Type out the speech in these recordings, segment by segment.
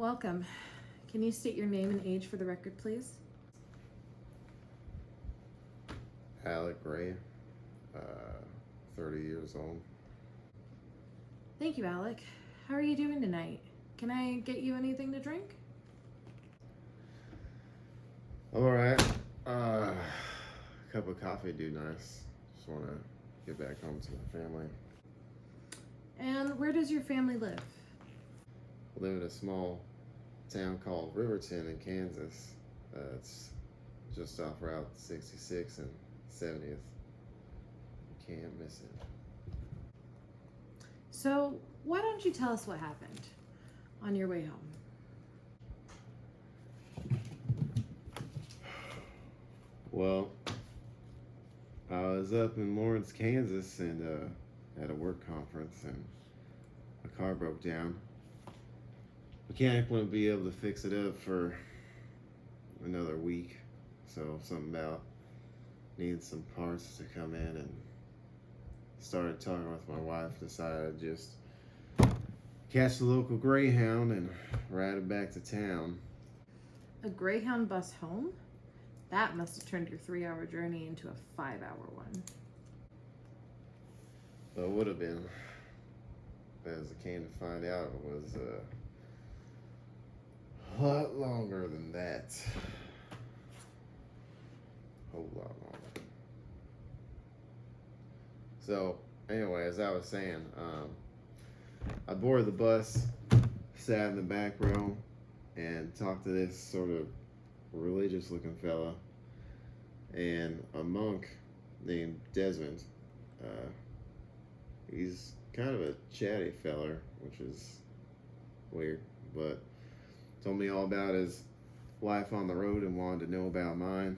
Welcome. Can you state your name and age for the record, please? Alec Gray, 30 years old. Thank you, Alec. How are you doing tonight? Can I get you anything to drink? I'm alright. A cup of coffee would do nice. Just want to get back home to my family. And where does your family live? I live in a small town called Riverton in Kansas. It's just off Route 66 and 70th. You can't miss it. So, why don't you tell us what happened on your way home? Well, I was up in Lawrence, Kansas, and at a work conference, and my car broke down. Mechanic wouldn't be able to fix it up for another week, so something about needing some parts to come in, and started talking with my wife. Decided I'd just catch the local Greyhound and ride it back to town. A Greyhound bus home? That must have turned your 3-hour journey into a 5-hour one. Well, it would have been. But as I came to find out, it was a lot longer than that. A whole lot longer. So, anyway, as I was saying, I boarded the bus, sat in the back row, and talked to this sort of religious-looking fella and a monk named Desmond. He's kind of a chatty feller, which is weird, but told me all about his life on the road and wanted to know about mine.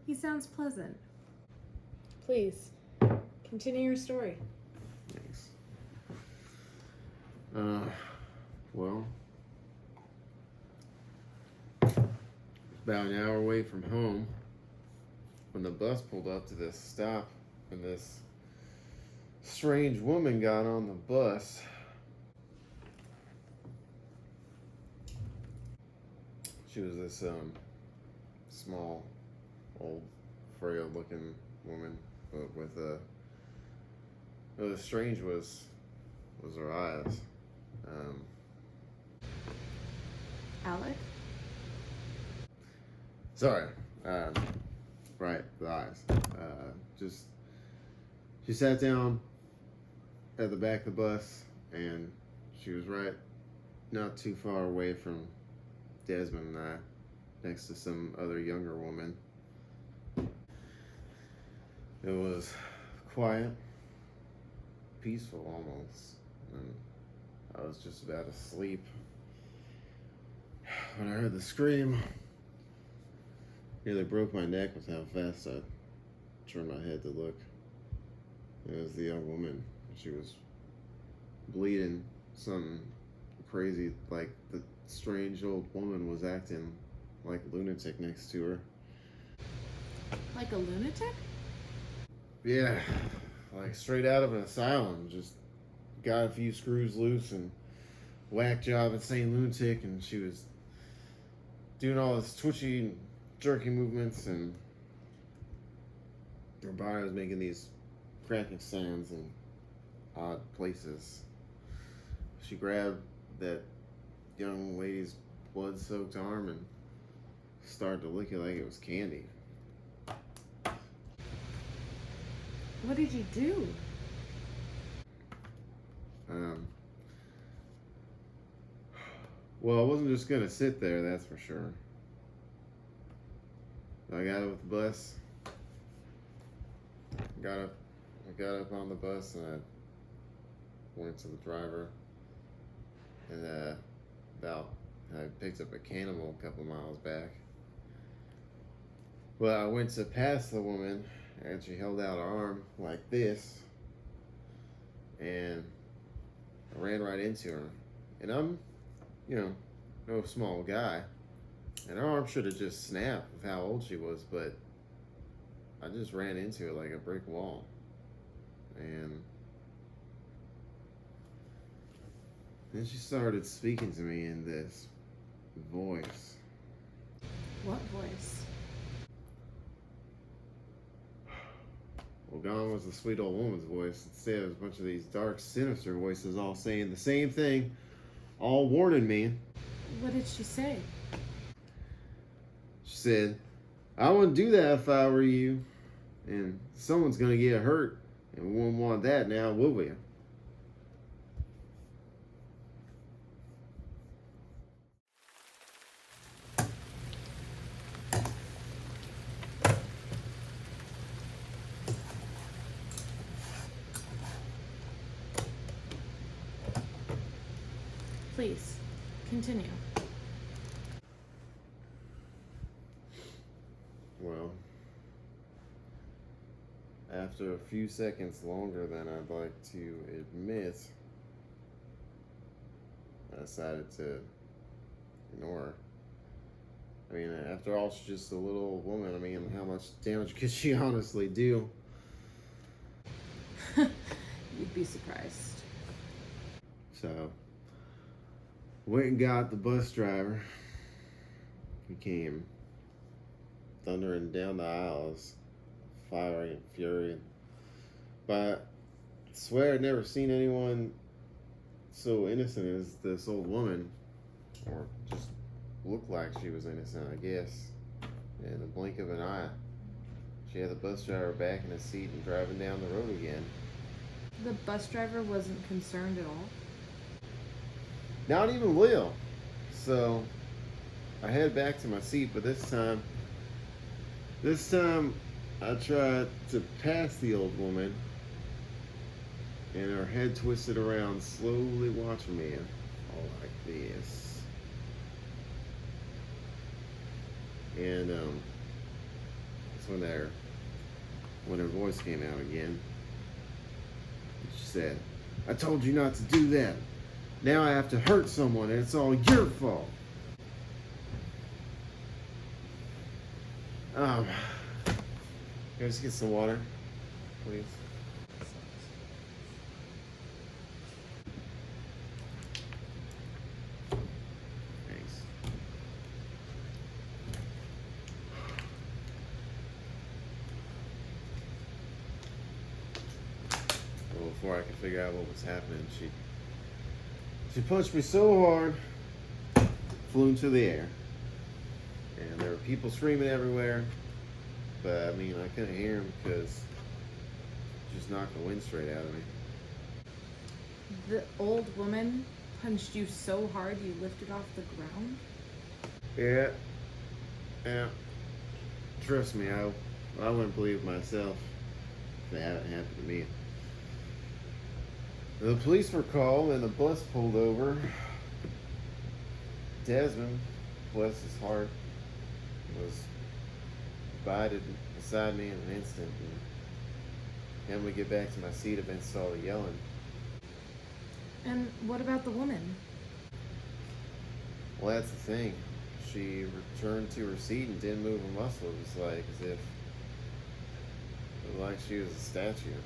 He sounds pleasant. Please, continue your story. Thanks. Well, about an hour away from home when the bus pulled up to this stop, and this strange woman got on the bus. She was this small, old, frail looking woman, but with what was strange was her eyes. Alec? Sorry. Right, the eyes. She sat down at the back of the bus, and she was right not too far away from Desmond and I, next to some other younger woman. It was quiet, peaceful almost, and I was just about to sleep when I heard the scream. Nearly broke my neck with how fast I turned my head to look. It was the young woman. She was bleeding, something crazy, like the strange old woman was acting like a lunatic next to her. Like a lunatic? Yeah, like straight out of an asylum. Just got a few screws loose and whack job insane lunatic, and she was doing all this twitchy and jerky movements, and her body was making these cracking sounds in odd places. She grabbed that young lady's blood-soaked arm and started to lick it like it was candy. What did you do? Well, I wasn't just gonna sit there, that's for sure. I got up with the bus. I got up on the bus, and I went to the driver, and I picked up a cannibal a couple miles back. Well, I went to pass the woman, and she held out her arm like this, and I ran right into her. And I'm, no small guy, and her arm should have just snapped with how old she was, but I just ran into it like a brick wall. And Then she started speaking to me in this voice. What voice? Well, gone was the sweet old woman's voice. Instead, it was a bunch of these dark, sinister voices all saying the same thing, all warning me. What did she say? She said, I wouldn't do that if I were you. And someone's going to get hurt. And we won't want that now, will we? Please, continue. Well, after a few seconds longer than I'd like to admit, I decided to ignore her. I mean, after all, she's just a little old woman. I mean, how much damage could she honestly do? You'd be surprised. So, went and got the bus driver. He came thundering down the aisles, fiery and fury. But I swear I'd never seen anyone so innocent as this old woman, or just looked like she was innocent, I guess. In the blink of an eye, she had the bus driver back in his seat and driving down the road again. The bus driver wasn't concerned at all. Not even Lil. So I head back to my seat, but this time I tried to pass the old woman, and her head twisted around, slowly watching me, all like this. And that's when her voice came out again. She said, I told you not to do that. Now I have to hurt someone, and it's all your fault. Can I just get some water, please? Thanks. Well, before I could figure out what was happening, she punched me so hard, flew into the air. And there were people screaming everywhere, but I mean, I couldn't hear them because she just knocked the wind straight out of me. The old woman punched you so hard you lifted off the ground? Yeah. Trust me, I wouldn't believe myself if that hadn't happened to me. The police were called and the bus pulled over. Desmond, bless his heart, was bited beside me in an instant. And then we get back to my seat, I've been started yelling. And what about the woman? Well, that's the thing. She returned to her seat and didn't move a muscle. It was like as if it was like she was a statue.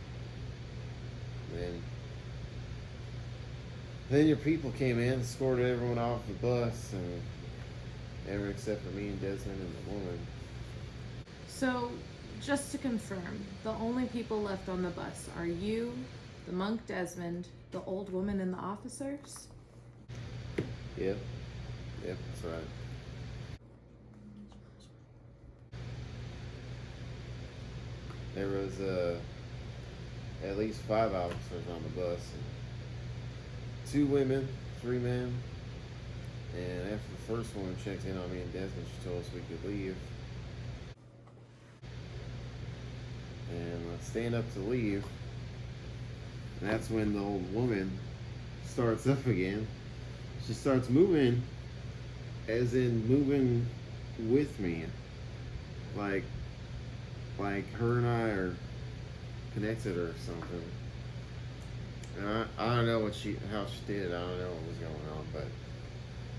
Then your people came in, escorted everyone off the bus, and everyone except for me and Desmond and the woman. So, just to confirm, the only people left on the bus are you, the monk Desmond, the old woman, and the officers? Yep, that's right. There was at least 5 officers on the bus. 2 women, 3 men, and after the first woman checked in on me and Desmond, she told us we could leave. And I stand up to leave, and that's when the old woman starts up again. She starts moving, as in moving with me, like her and I are connected or something. And I don't know how she did it. I don't know what was going on, but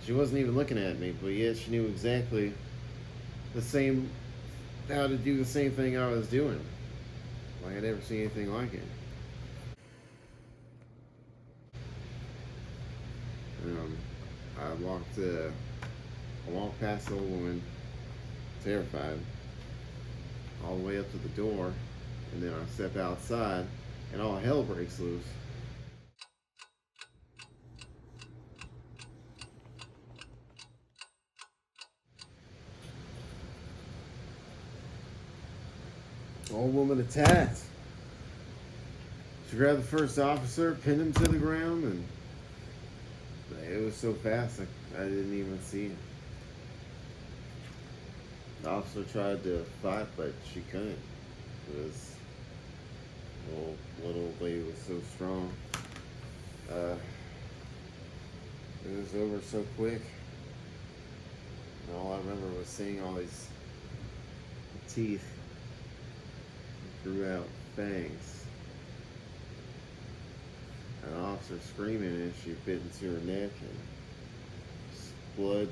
she wasn't even looking at me, but yet she knew exactly how to do the same thing I was doing. Like I'd never seen anything like it. I walked past the old woman, terrified, all the way up to the door, and then I step outside, and all hell breaks loose. Old woman attacked. She grabbed the first officer, pinned him to the ground, and it was so fast I didn't even see it. The officer tried to fight, but she couldn't. Because the little lady was so strong. It was over so quick. And all I remember was seeing all these teeth grew out fangs. An officer screaming, and she bit into her neck, and just blood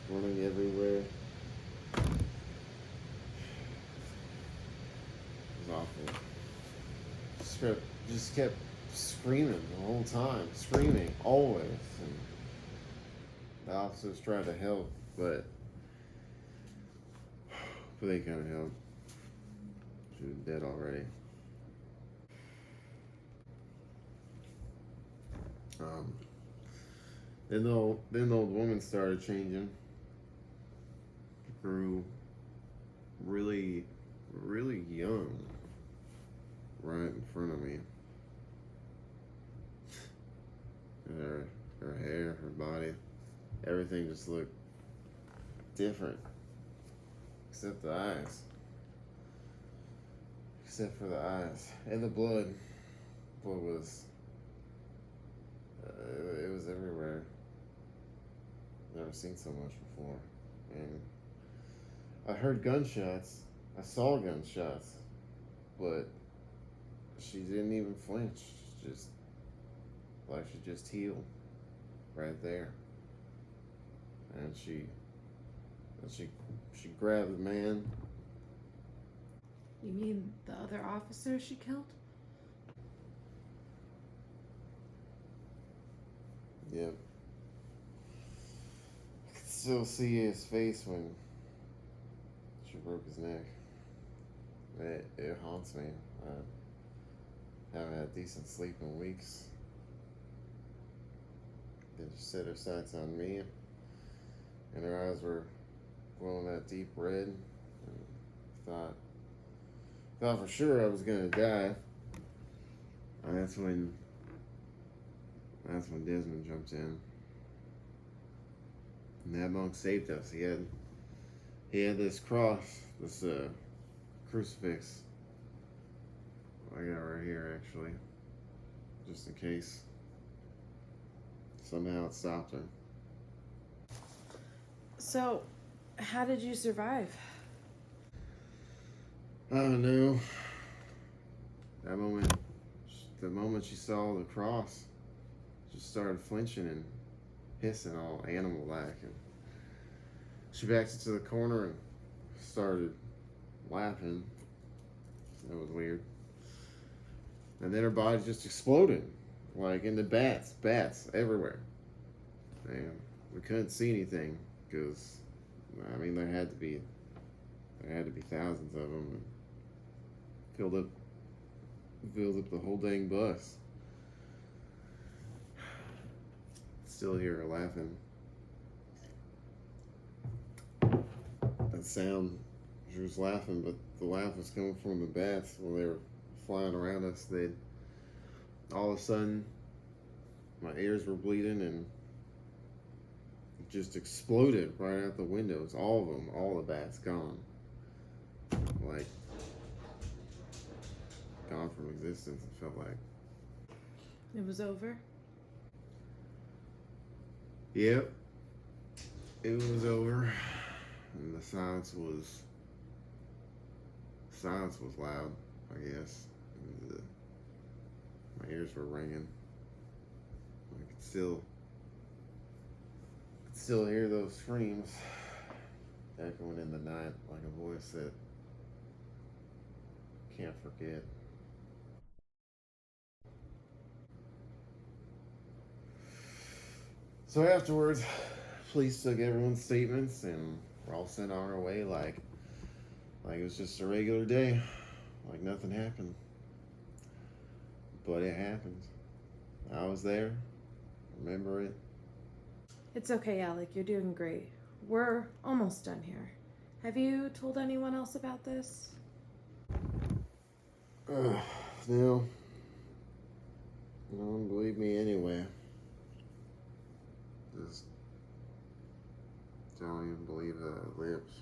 running everywhere. It was awful. Just kept screaming the whole time, screaming always. And the officers tried to help, but they couldn't help. She was dead already. Then the old woman started changing. Grew really, really young right in front of me. And her hair, her body, everything just looked different. Except the eyes. Except for the eyes. And the blood. Blood was it was everywhere. Never seen so much before. And I heard gunshots. I saw gunshots. But she didn't even flinch. Just like she just healed right there. And she grabbed the man. You mean the other officer she killed? Yep. I could still see his face when she broke his neck. It haunts me. I haven't had decent sleep in weeks. Then she set her sights on me, and her eyes were glowing that deep red. And thought for sure I was gonna die. And that's when Desmond jumped in. And that monk saved us. He had this cross, this crucifix. I got it right here actually. Just in case. Somehow it stopped her. So, how did you survive? I don't know. The moment she saw the cross, just started flinching and hissing all animal-like, and she backed into the corner and started laughing. That was weird. And then her body just exploded, like into bats everywhere. And we couldn't see anything because, I mean, there had to be thousands of them, and filled up the whole dang bus. Still hear her laughing. That sound, she was laughing, but the laugh was coming from the bats when they were flying around us. All of a sudden, my ears were bleeding, and it just exploded right out the windows. All of them, all the bats gone. Like, gone from existence, it felt like. It was over? Yep. It was over. And the silence was loud, I guess. And my ears were ringing. I could still hear those screams echoing in the night like a voice that can't forget. So afterwards, police took everyone's statements and we're all sent on our way like it was just a regular day, like nothing happened. But it happened. I was there. Remember it. It's okay, Alec. You're doing great. We're almost done here. Have you told anyone else about this? No. No one believe me anyway. Just don't even believe that it lives.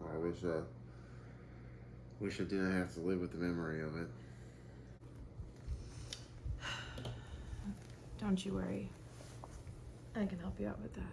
I wish I didn't have to live with the memory of it. Don't you worry. I can help you out with that.